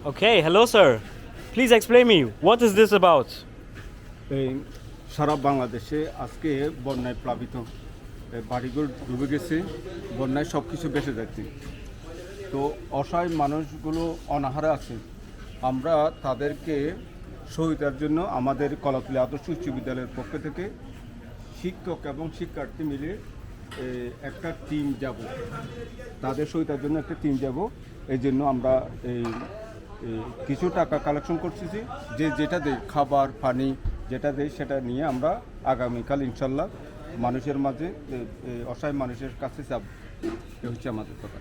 Okay, hello, sir. Please explain me, what is this about? এই সারা বাংলাদেশে আজকে বন্যায় প্লাবিত বাড়িঘর ডুবে গেছে, বন্যায় সব কিছু বেঁচে যাচ্ছে। তো অসহায় মানুষগুলো অনাহারে আছে। আমরা তাদেরকে সহায়তার জন্য আমাদের কলাতলী আদর্শ উচ্চ বিদ্যালয়ের পক্ষ থেকে শিক্ষক এবং শিক্ষার্থী মিলে একটা টিম যাব, তাদের সহায়তার জন্য একটা টিম যাব। এই জন্য আমরা এই কিছু টাকা কালেকশন করতেছি, যে যেটা দেয় খাবার পানি যেটা দেয় সেটা নিয়ে আমরা আগামীকাল ইনশাল্লাহ মানুষের মাঝে অসহায় মানুষের কাছে যাব। এ হচ্ছে আমাদের কথা।